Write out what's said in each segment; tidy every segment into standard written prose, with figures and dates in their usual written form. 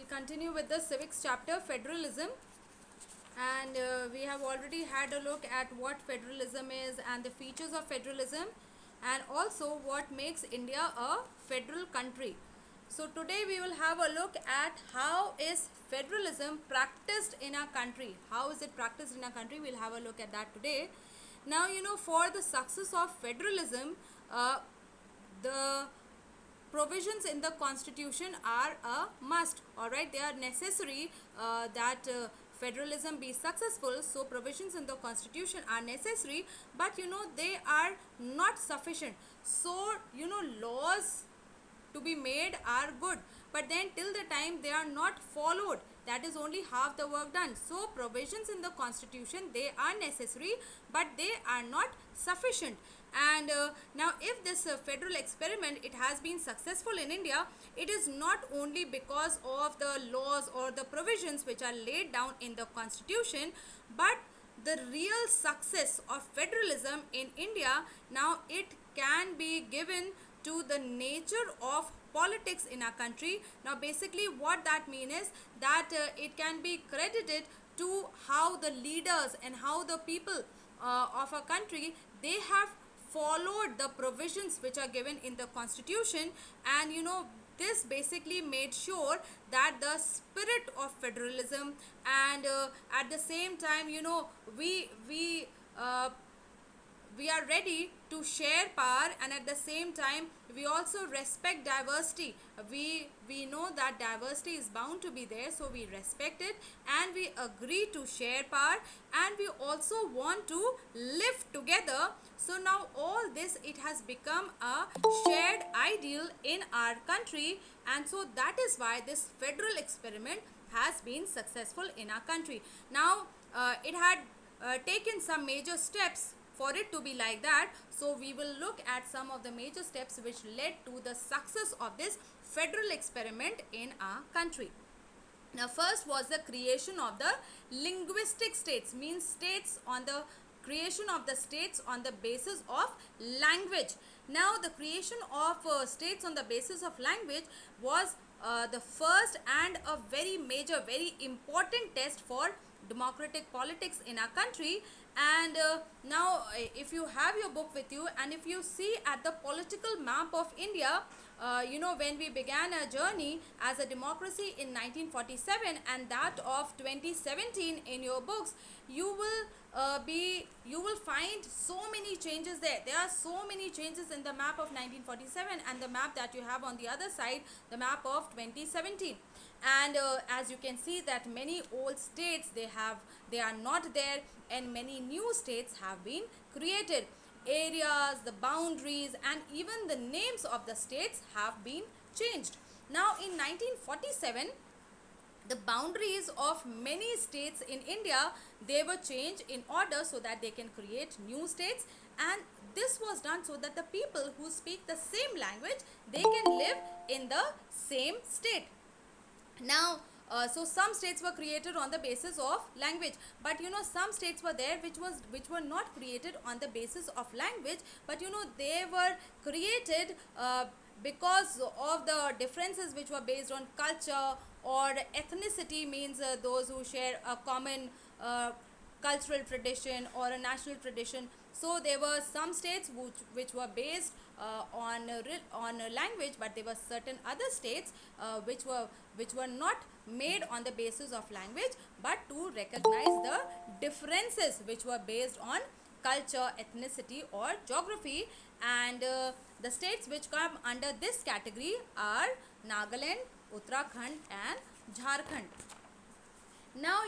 continue with the civics chapter, federalism, and we have already had a look at what federalism is and the features of federalism, and also what makes India a federal country. So today we will have a look at how is federalism practiced in our country. How is it practiced in our country? We'll have a look at that today. Now, for the success of federalism, the provisions in the constitution are a must. All right, they are necessary that federalism be successful. So provisions in the constitution are necessary, but they are not sufficient. So laws to be made are good, but then till the time they are not followed, that is only half the work done. So provisions in the constitution, they are necessary, but they are not sufficient. And now if this federal experiment, it has been successful in India, it is not only because of the laws or the provisions which are laid down in the constitution, but the real success of federalism in India, now it can be given to the nature of politics in our country. Now basically what that means is that it can be credited to how the leaders and how the people of a country, they have followed the provisions which are given in the constitution. And this basically made sure that the spirit of federalism, and at the same time we are ready to share power, and at the same time we also respect diversity. We know that diversity is bound to be there, so we respect it and we agree to share power, and we also want to live together. So now all this, it has become a shared ideal in our country, and so that is why this federal experiment has been successful in our country. Now it had taken some major steps for it to be like that. So we will look at some of the major steps which led to the success of this federal experiment in our country. Now first was the creation of the linguistic states, means states on the creation of the states on the basis of language. Now the creation of states on the basis of language was the first and a very major, very important test for democratic politics in our country. And now if you have your book with you, and if you see at the political map of India, when we began our journey as a democracy in 1947 and that of 2017 in your books, you will find so many changes there. There are so many changes in the map of 1947 and the map that you have on the other side, the map of 2017. And as you can see that many old states, they are not there, and many new states have been created. Areas, the boundaries, and even the names of the states have been changed. Now in 1947, the boundaries of many states in India, they were changed in order so that they can create new states, and this was done so that the people who speak the same language, they can live in the same state. Now so some states were created on the basis of language, but some states were there which were not created on the basis of language, but they were created because of the differences which were based on culture or ethnicity, means those who share a common cultural tradition or a national tradition. So there were some states which were based on language, but there were certain other states which were not made on the basis of language, but to recognize the differences which were based on culture, ethnicity or geography. And the states which come under this category are Nagaland, Uttarakhand and Jharkhand. Now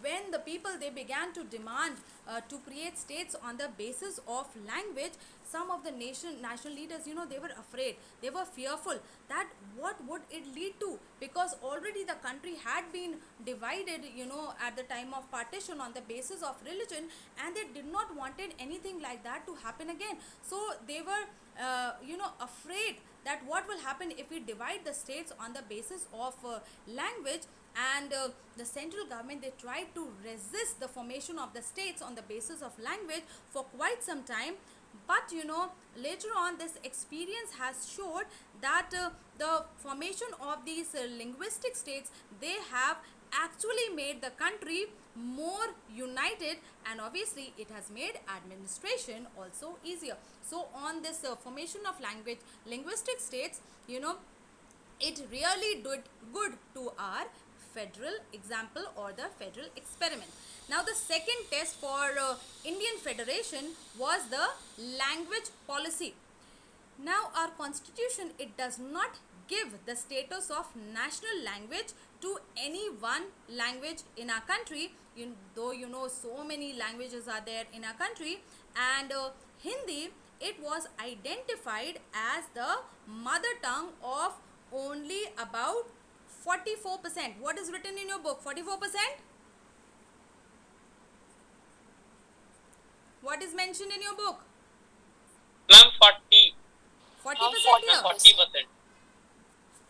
when the people, they began to demand to create states on the basis of language, some of the national leaders, they were afraid, they were fearful that what would it lead to, because already the country had been divided at the time of partition on the basis of religion, and they did not wanted anything like that to happen again. So they were afraid that what will happen if we divide the states on the basis of language. And the central government, they tried to resist the formation of the states on the basis of language for quite some time, But later on this experience has showed that the formation of these linguistic states, they have actually made the country more united, and obviously it has made administration also easier. So on this formation of language linguistic states, it really did good to our federal example or the federal experiment. Now the second test for Indian Federation was the language policy. Now our constitution, it does not give the status of national language to any one language in our country, though so many languages are there in our country, and Hindi, it was identified as the mother tongue of only about 44%. What is written in your book? 44%? What is mentioned in your book? Ma'am, 40. 40% here? 40%.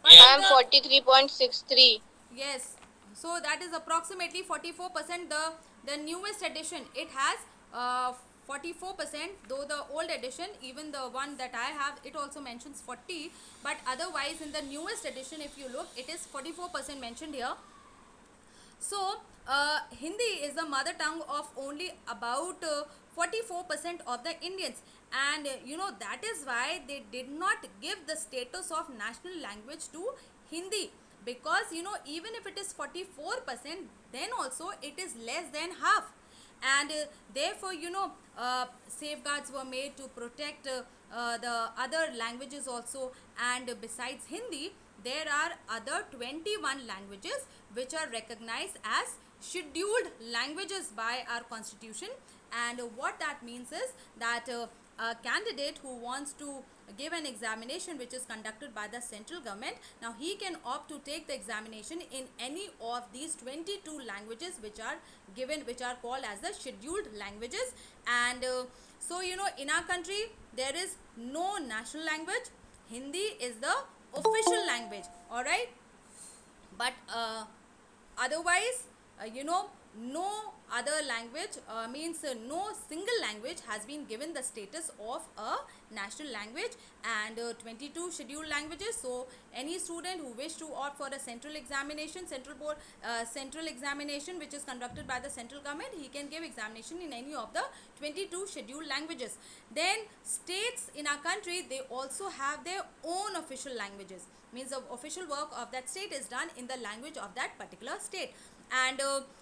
I am 43.63. Yes. So that is approximately 44%. The newest edition, it has 44%, though the old edition, even the one that I have, it also mentions 40, but otherwise in the newest edition, if you look, it is 44% mentioned here. So Hindi is the mother tongue of only about 44% of the Indians, and that is why they did not give the status of national language to Hindi, because even if it is 44%, then also it is less than half, and therefore safeguards were made to protect the other languages also. And besides Hindi, there are other 21 languages which are recognized as scheduled languages by our constitution. And what that means is that a candidate who wants to give an examination which is conducted by the central government, now he can opt to take the examination in any of these 22 languages which are given, which are called as the scheduled languages. And so in our country there is no national language. Hindi is the official language, all right, but otherwise no other language, means no single language has been given the status of a national language, and 22 scheduled languages. So any student who wish to opt for a central examination, central examination which is conducted by the central government, he can give examination in any of the 22 scheduled languages. Then states in our country, they also have their own official languages, means the official work of that state is done in the language of that particular state. And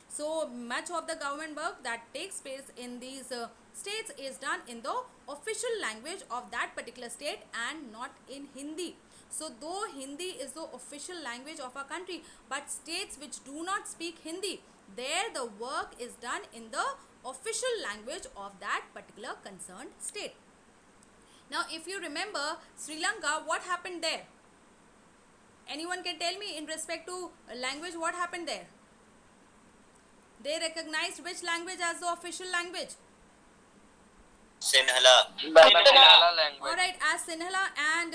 so much of the government work that takes place in these states is done in the official language of that particular state and not in Hindi. So though Hindi is the official language of our country, but states which do not speak Hindi, there the work is done in the official language of that particular concerned state. Now if you remember Sri Lanka, what happened there? Anyone can tell me in respect to language, what happened there? They recognized which language as the official language? Sinhala. language. Alright, as Sinhala, and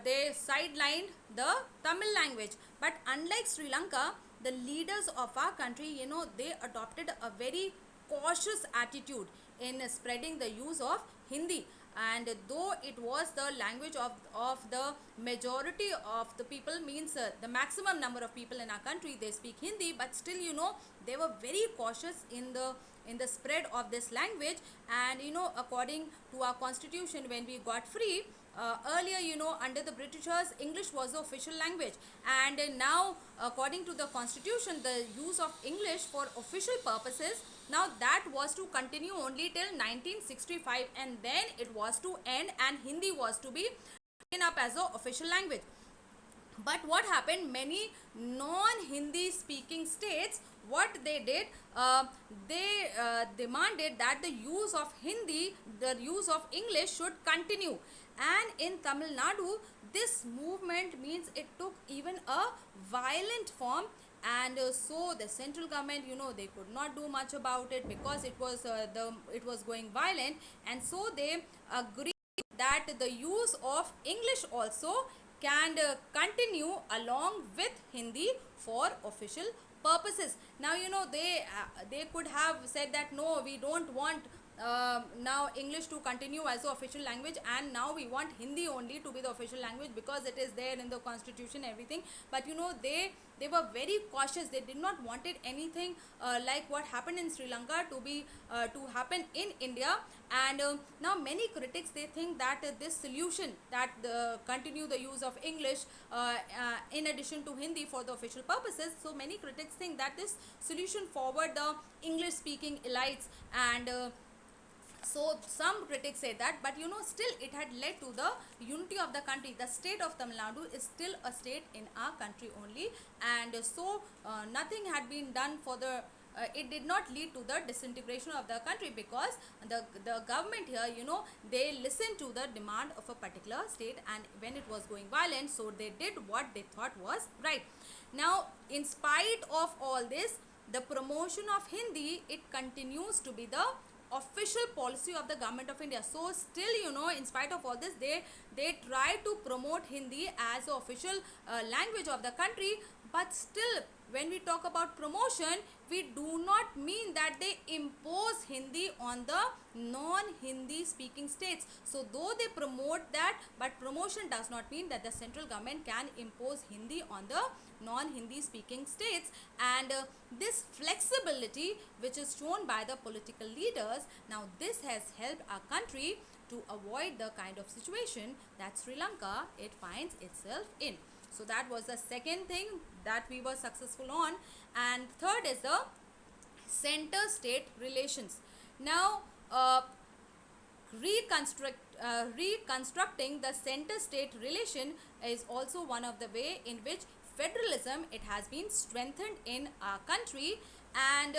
they sidelined the Tamil language. But unlike Sri Lanka, the leaders of our country, they adopted a very cautious attitude in spreading the use of Hindi. And though it was the language of the majority of the people, means the maximum number of people in our country, they speak Hindi, but still they were very cautious in the spread of this language. And according to our constitution, when we got free, earlier under the Britishers, English was the official language, and now according to the constitution, the use of English for official purposes, now that was to continue only till 1965, and then it was to end and Hindi was to be taken up as the official language. But what happened, many non-Hindi speaking states, what they did, they demanded that the use of Hindi, the use of English should continue. And in Tamil Nadu, this movement, means it took even a violent form. And so the central government, they could not do much about it, because it was going violent. And so they agreed that the use of English also can continue along with Hindi for official purposes. Now they could have said that no, we don't want now English to continue as the official language, and now we want Hindi only to be the official language because it is there in the constitution, everything. But they were very cautious. They did not wanted anything like what happened in Sri Lanka to happen in India. And now many critics, they think that this solution, that continue the use of English in addition to Hindi for the official purposes, so many critics think that this solution forward the English speaking elites. And so some critics say that, but still it had led to the unity of the country. The state of Tamil Nadu is still a state in our country only, and so nothing had been done for the it did not lead to the disintegration of the country, because the government here, they listened to the demand of a particular state, and when it was going violent, so they did what they thought was right. Now, in spite of all this, the promotion of Hindi, it continues to be the official policy of the government of India. So still, in spite of all this, they try to promote Hindi as the official language of the country. But still, when we talk about promotion, we do not mean that they impose Hindi on the non-Hindi speaking states. So though they promote that, but promotion does not mean that the central government can impose Hindi on the non-Hindi speaking states. And this flexibility which is shown by the political leaders, now this has helped our country to avoid the kind of situation that Sri Lanka it finds itself in. So that was the second thing that we were successful on. And third is the center state relations. Now reconstructing the center state relation is also one of the way in which federalism it has been strengthened in our country. And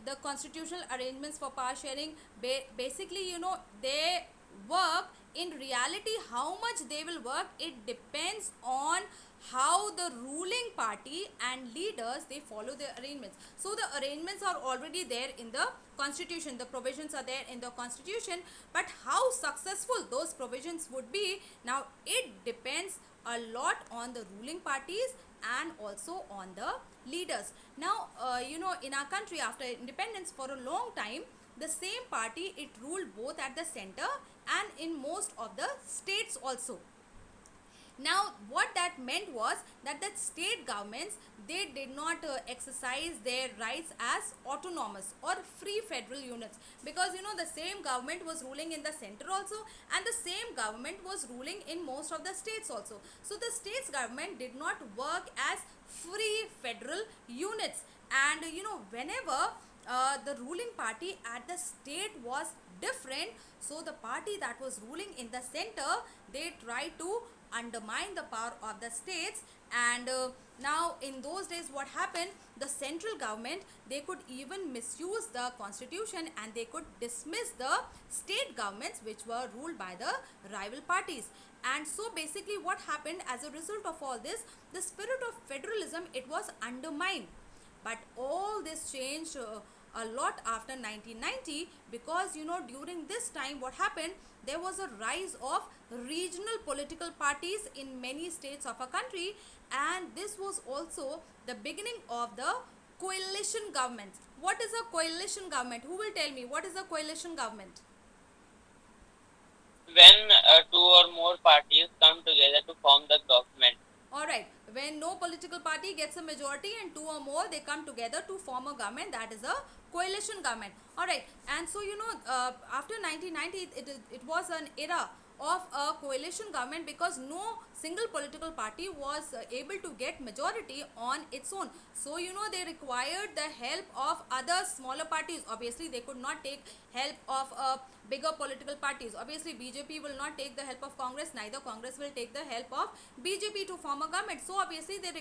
the constitutional arrangements for power sharing, basically they work. In reality, how much they will work, it depends on how the ruling party and leaders they follow the arrangements. So the arrangements are already there in the constitution, the provisions are there in the constitution, but how successful those provisions would be, now it depends a lot on the ruling parties and also on the leaders. Now in our country, after independence, for a long time the same party it ruled both at the center and in most of the states also. Now what that meant was that the state governments they did not exercise their rights as autonomous or free federal units, because the same government was ruling in the center also, and the same government was ruling in most of the states also. So the states government did not work as free federal units. And whenever the ruling party at the state was different, so the party that was ruling in the center they tried to undermine the power of the states. And now in those days what happened, the central government they could even misuse the constitution, and they could dismiss the state governments which were ruled by the rival parties. And so basically what happened as a result of all this, the spirit of federalism it was undermined. But all this changed a lot after 1990, because during this time what happened, there was a rise of regional political parties in many states of our country, and this was also the beginning of the coalition government. What is a coalition government? Who will tell me what is a coalition government? When two or more parties come together to form the government. Alright, when no political party gets a majority and two or more they come together to form a government, that is a coalition government. Alright, and so after 1990 it was an era of a coalition government, because no single political party was able to get majority on its own. So they required the help of other smaller parties. Obviously they could not take help of bigger political parties. Obviously BJP will not take the help of Congress, neither Congress will take the help of BJP to form a government. So obviously they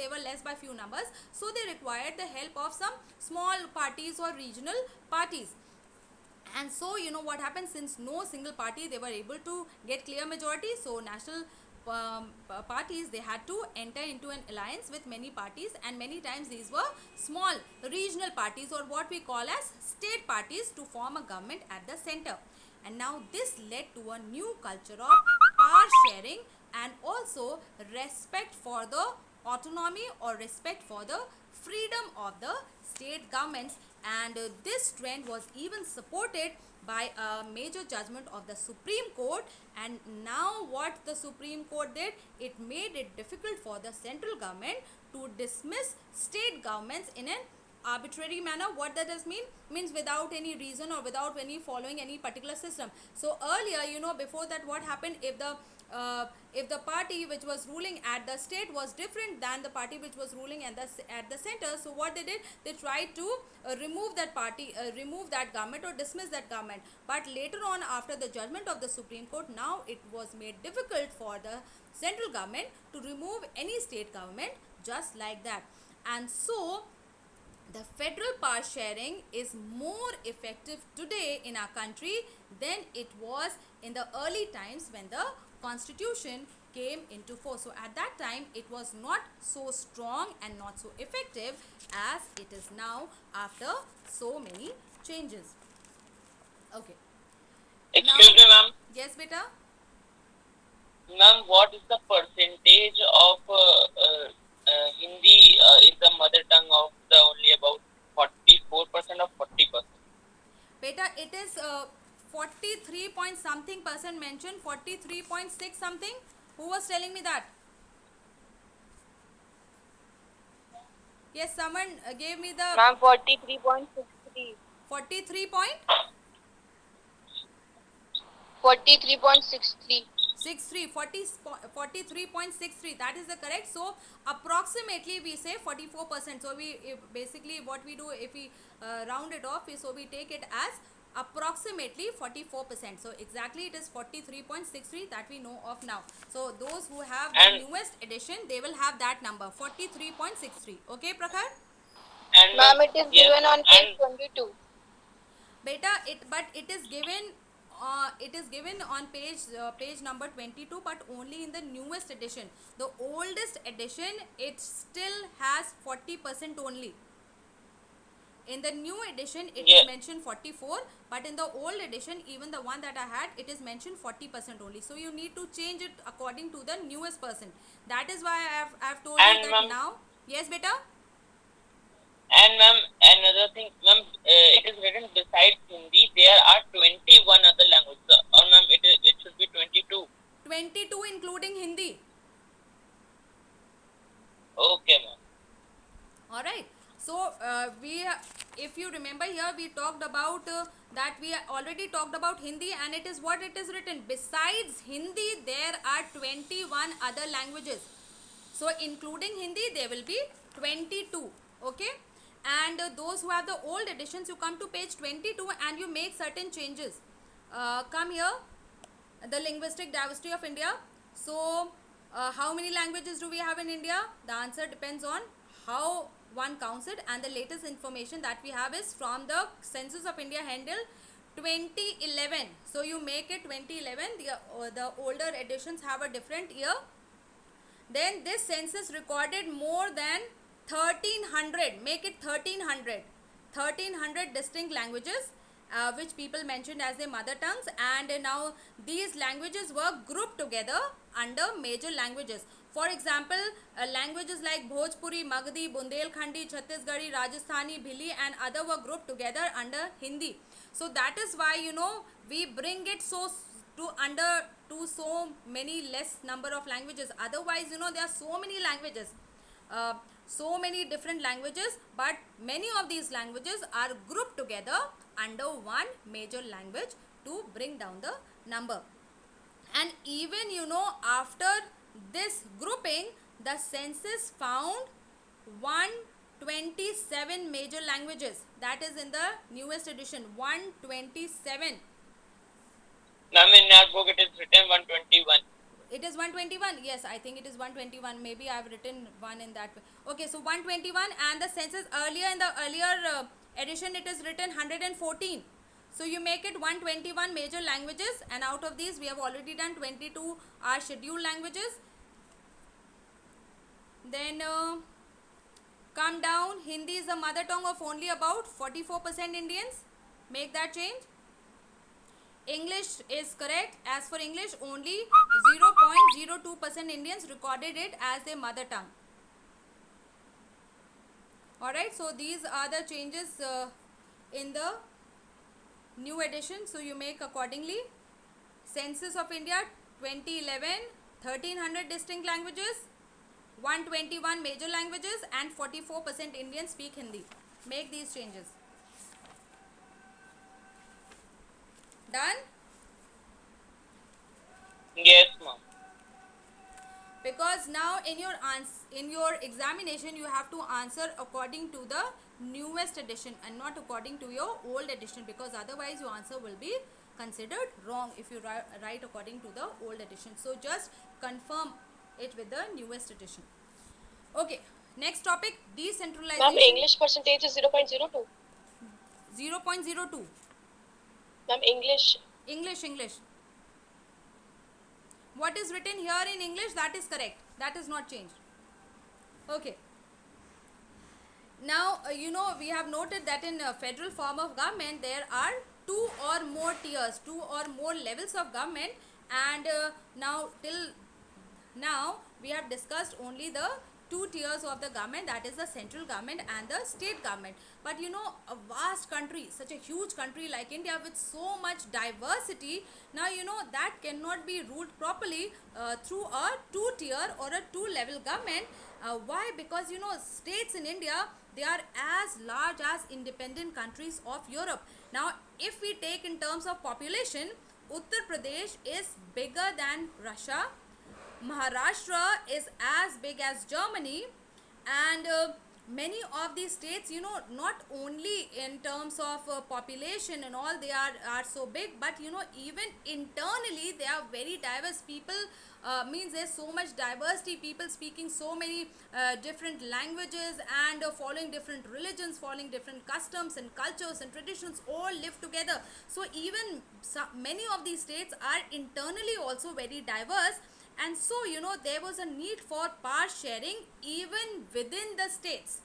were less by few numbers, so they required the help of some small parties or regional parties. And so what happened, since no single party they were able to get clear majority, so national parties they had to enter into an alliance with many parties, and many times these were small regional parties or what we call as state parties to form a government at the center. And now this led to a new culture of power sharing and also respect for the autonomy or respect for the freedom of the state governments. and this trend was even supported by a major judgment of the Supreme Court. And now what the Supreme Court did, it made it difficult for the central government to dismiss state governments in an arbitrary manner. What that does mean? Means without any reason or without any following any particular system. So earlier, before that, what happened, if the party which was ruling at the state was different than the party which was ruling at the center, so what they did, they tried to remove that party, remove that government or dismiss that government. But later on, after the judgment of the Supreme Court, now it was made difficult for the central government to remove any state government just like that. And so the federal power sharing is more effective today in our country than it was in the early times when the constitution came into force. So at that time it was not so strong and not so effective as it is now after so many changes. Okay. Excuse me, ma'am. Yes, beta. Ma'am, what is the percentage of Hindi is the mother tongue of the only about 44% or 40%? Beta, it is 43 point something percent mentioned, 43.6 something. Who was telling me that? Yes, someone gave me the Ma'am, 43.63. 43 point 43.63. 43.63, that is the correct. So approximately we say 44%. So we basically what we do, if we round it off, so we take it as approximately 44%. So exactly it is 43.63 that we know of now. So those who have the And- newest edition, they will have that number 43.63. Okay, Prakhar? And Ma'am, it is yes, given on page and 22. Beta, it is given on page number 22, but only in the newest edition. The oldest edition, it still has 40% only. In the new edition it Yeah. is mentioned 44, but in the old edition, even the one that I had, it is mentioned 40% only. So you need to change it according to the newest person. That is why I have told you And that ma'am- now. Yes, beta. And ma'am, another thing, ma'am, it is written besides Hindi, there are 21 other languages. Or ma'am, it should be 22. 22 including Hindi. Okay, ma'am. All right. So if you remember here, we talked about that we already talked about Hindi, and it is what it is written. Besides Hindi, there are 21 other languages. So including Hindi, there will be 22. Okay. And those who have the old editions, you come to page 22 and you make certain changes. Come here, the linguistic diversity of India. So how many languages do we have in India? The answer depends on how one counts it, and the latest information that we have is from the Census of India handle 2011. So you make it 2011. The older editions have a different year. Then this census recorded more than 1300, make it 1300 distinct languages which people mentioned as their mother tongues, and now these languages were grouped together under major languages. For example, languages like Bhojpuri, Magadhi, Bundelkhandi, Chhattisgarhi, Rajasthani, Bhili and other were grouped together under Hindi. So that is why we bring it so many less number of languages. Otherwise there are so many languages, so many different languages, but many of these languages are grouped together under one major language to bring down the number. And even after this grouping, the census found 127 major languages. That is in the newest edition, 127. Ma'am, in our book it is written 121. It is 121. Yes, I think it is 121. Maybe I have written one in that way. Okay, so 121, and the census in the earlier edition it is written 114. So you make it 121 major languages, and out of these we have already done 22 are scheduled languages. Then come down, Hindi is the mother tongue of only about 44% Indians. Make that change. English is correct. As for English, only 0.02% Indians recorded it as their mother tongue. Alright, so these are the changes in the new edition, so you make accordingly. Census of India 2011, 1300 distinct languages, 121 major languages, and 44% Indians speak Hindi. Make these changes. Done? Yes, ma'am. Because now in your examination you have to answer according to the newest edition and not according to your old edition, because otherwise your answer will be considered wrong if you write according to the old edition. So just confirm it with the newest edition. Okay, next topic, decentralization. Ma'am, English percentage is 0.02. 0.02. Ma'am, English. English. What is written here in English, that is correct. That is not changed. Okay. Now, we have noted that in a federal form of government, there are 2 or more tiers, 2 or more levels of government, and till now we have discussed only the 2 tiers of the government, that is the central government and the state government. But a vast country, such a huge country like India with so much diversity, now that cannot be ruled properly through a 2 tier or a 2 level government. Why? Because states in India, they are as large as independent countries of Europe. Now if we take in terms of population, Uttar Pradesh is bigger than Russia, Maharashtra is as big as Germany, and many of these states, not only in terms of population and all, they are so big, but even internally they are very diverse. People, means there's so much diversity, people speaking so many different languages, and following different religions, following different customs and cultures and traditions, all live together. So even many of these states are internally also very diverse, and so there was a need for power sharing even within the states.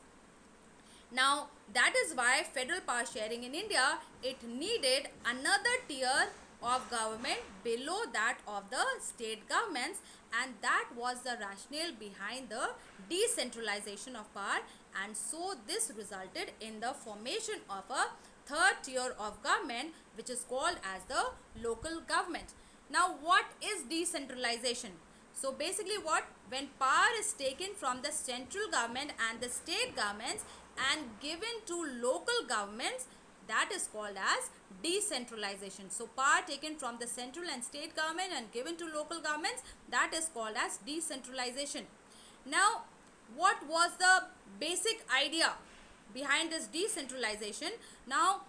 Now that is why federal power sharing in India, it needed another tier of government below that of the state governments, and that was the rationale behind the decentralization of power, and so this resulted in the formation of a third tier of government, which is called as the local government. Now what is decentralization? So basically when power is taken from the central government and the state governments and given to local governments, that is called as decentralization. So power taken from the central and state government and given to local governments, that is called as decentralization. Now what was the basic idea behind this decentralization? Now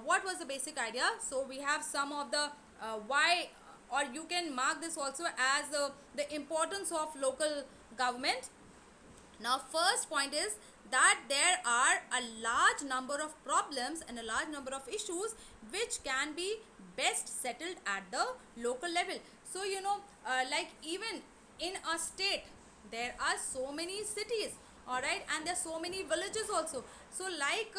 what was the basic idea? So we have some of the why, or you can mark this also as the importance of local government. Now first point is that there are a large number of problems and a large number of issues which can be best settled at the local level. So like even in a state there are so many cities, all right, and there are so many villages also. So like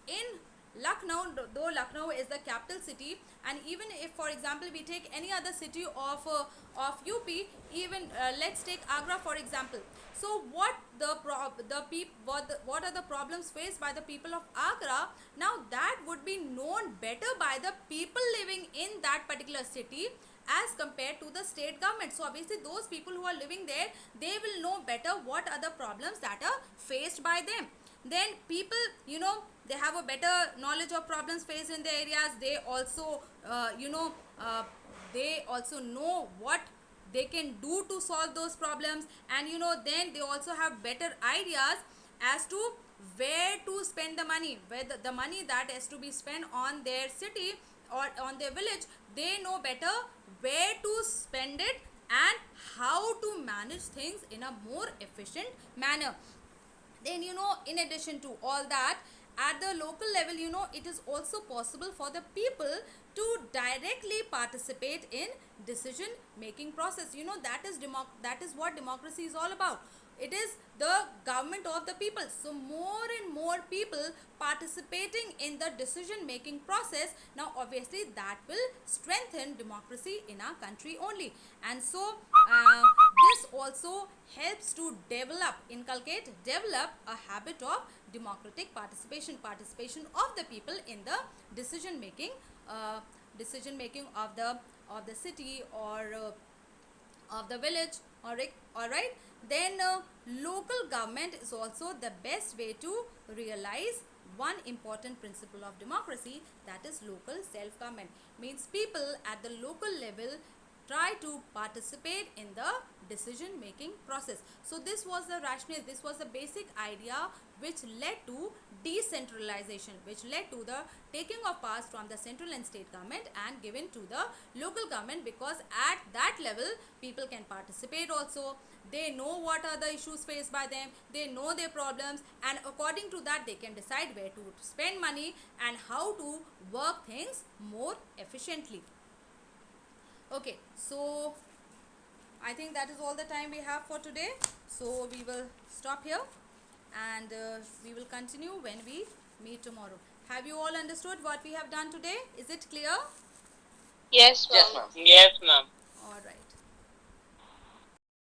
in Lucknow, though Lucknow is the capital city, and even if for example we take any other city of UP, even let's take Agra for example. So what what are the problems faced by the people of Agra? Now that would be known better by the people living in that particular city as compared to the state government. So obviously those people who are living there, they will know better what are the problems that are faced by them. Then people, they have a better knowledge of problems faced in their areas. They also they also know what they can do to solve those problems, and then they also have better ideas as to where to spend the money, where the money that has to be spent on their city or on their village, they know better where to spend it and how to manage things in a more efficient manner. Then in addition to all that, at the local level, it is also possible for the people to directly participate in decision making process. That is what democracy is all about. it is the government of the people. So more and more people participating in the decision making process, now obviously that will strengthen democracy in our country only. And so this also helps to develop a habit of democratic participation of the people in the decision making of the city or of the village. All right. Then local government is also the best way to realize one important principle of democracy, that is local self government. Means people at the local level try to participate in the decision making process. So this was the rationale, this was the basic idea which led to decentralization, which led to the taking of powers from the central and state government and given to the local government, because at that level people can participate also. They know what are the issues faced by them, they know their problems, and according to that they can decide where to spend money and how to work things more efficiently. Okay, so I think that is all the time we have for today. So we will stop here, and we will continue when we meet tomorrow. Have you all understood what we have done today? Is it clear? Yes, Yes, ma'am. ma'am. Yes, ma'am. All right.